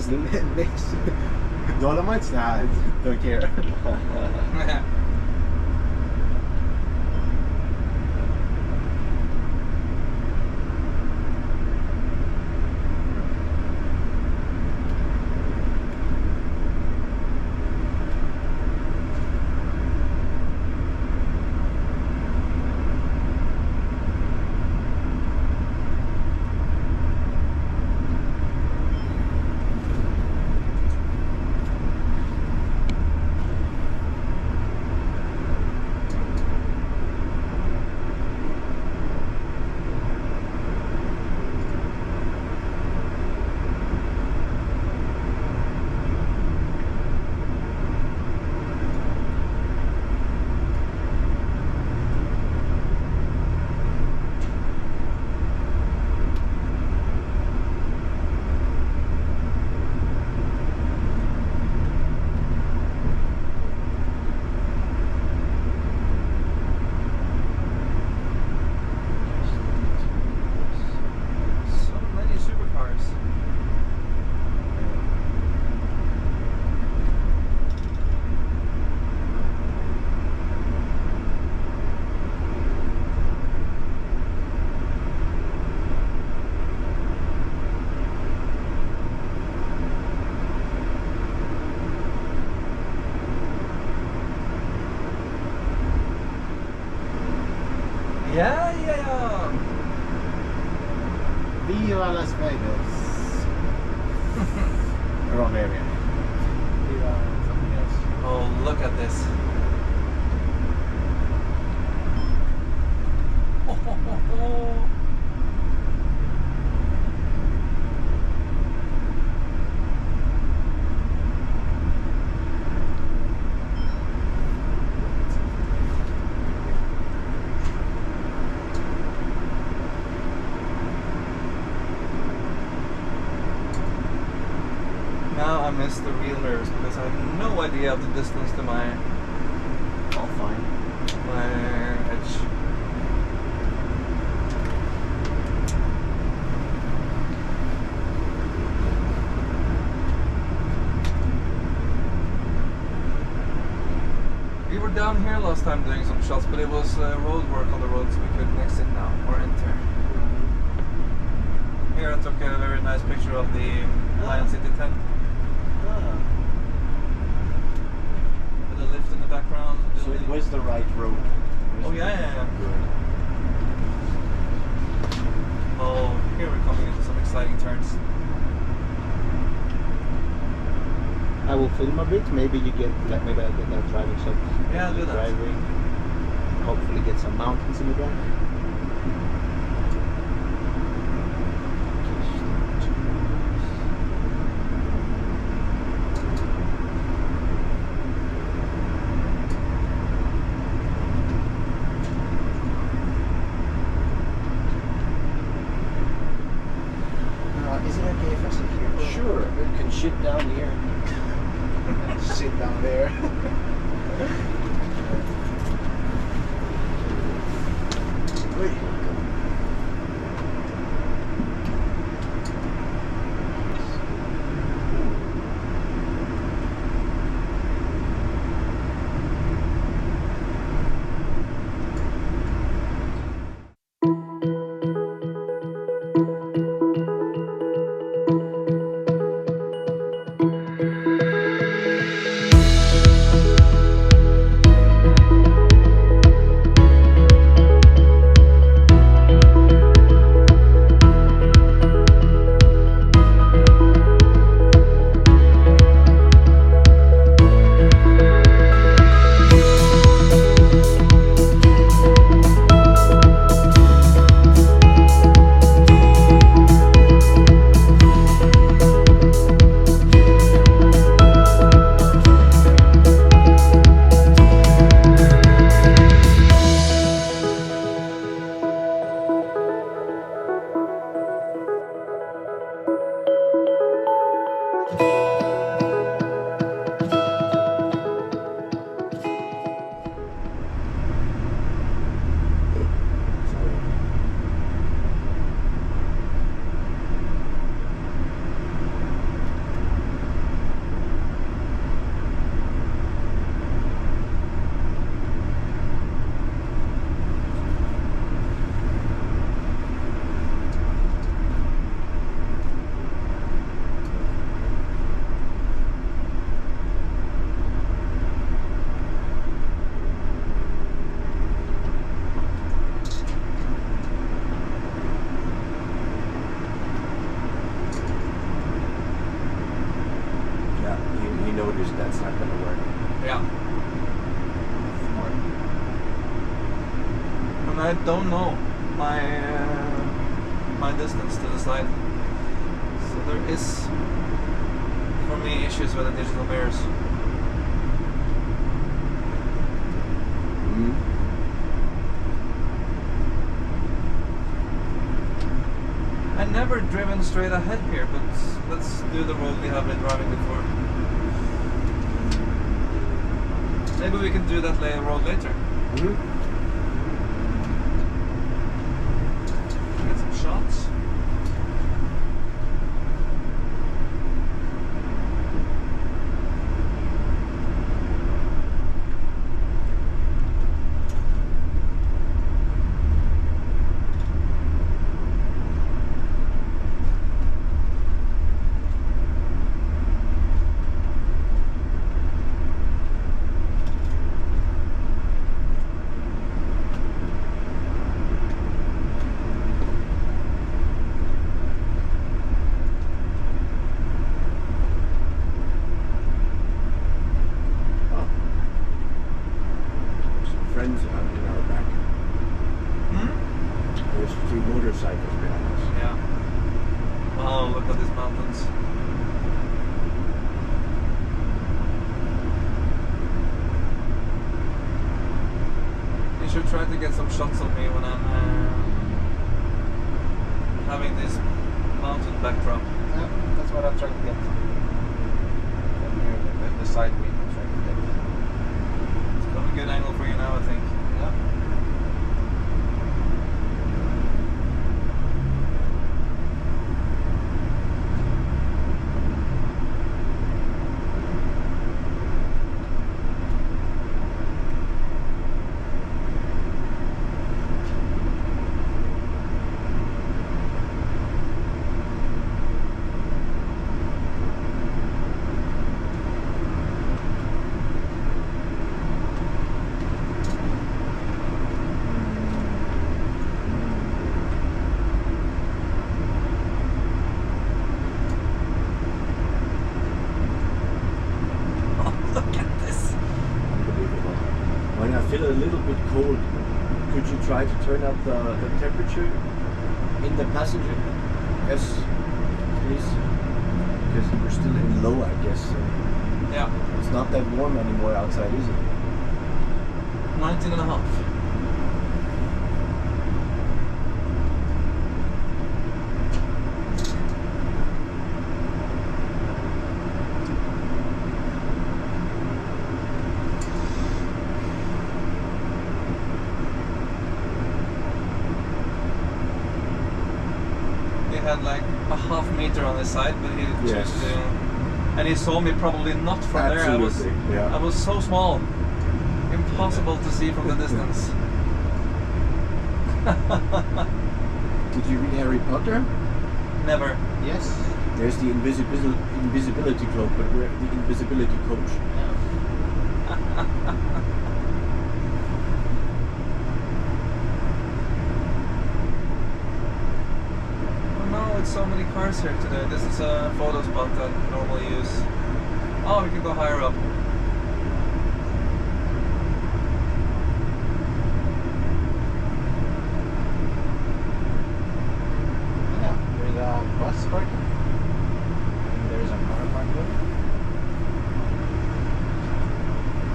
Next. Dolomites? Nah, don't care. Yeah, yeah. Viva Las Vegas. Wrong area. Viva something else. Oh, look at this. Oh. Now I miss the real mirrors because I have no idea of the distance to my All fine. edge. We were down here last time doing some shots, but it was road work on the road, so we couldn't exit now or enter. Here I took a very nice picture of the Lion City tent. With a lift in the background. So it was the right road. Oh yeah. Oh, here we're coming into some exciting turns. I will film a bit. Maybe you get, like, maybe I get that driving shot. Yeah, do that. Driving. Hopefully get some mountains in the back. Is it okay if I sit here? Sure. You can sit down here. Sit down there. Wait. and I don't know my my distance to the side. So there is, for me, issues with the digital mirrors. I've never driven straight ahead here, but let's do the road we have been driving before. Maybe we can do that road later. Get some shots. Try to get some shots of me when I'm having this mountain backdrop. Yeah, that's what I'm trying to get. From here, the side view I'm trying to get. It's got a good angle for you now, I think. Yeah. Feel a little bit cold. Could you try to turn up the temperature in the passenger? Yes, please. Because we're still in low, I guess. So yeah. It's not that warm anymore outside, is it? 19.5. Had like a half meter on his side, but he chose to, and he saw me probably not from Absolutely. there. I was so small, impossible to see from the distance. Did you read Harry Potter? Never. Yes. There's the invisibility cloak, but we're the invisibility coach. So many cars here today. This is a photo spot that I normally use. Oh, we can go higher up. Yeah, there's a bus parking. And there's a car parking.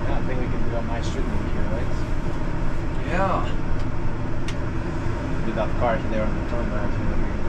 Yeah, I think we can do a nice shooting here, right? Yeah. Without cars there on the front, I think that we can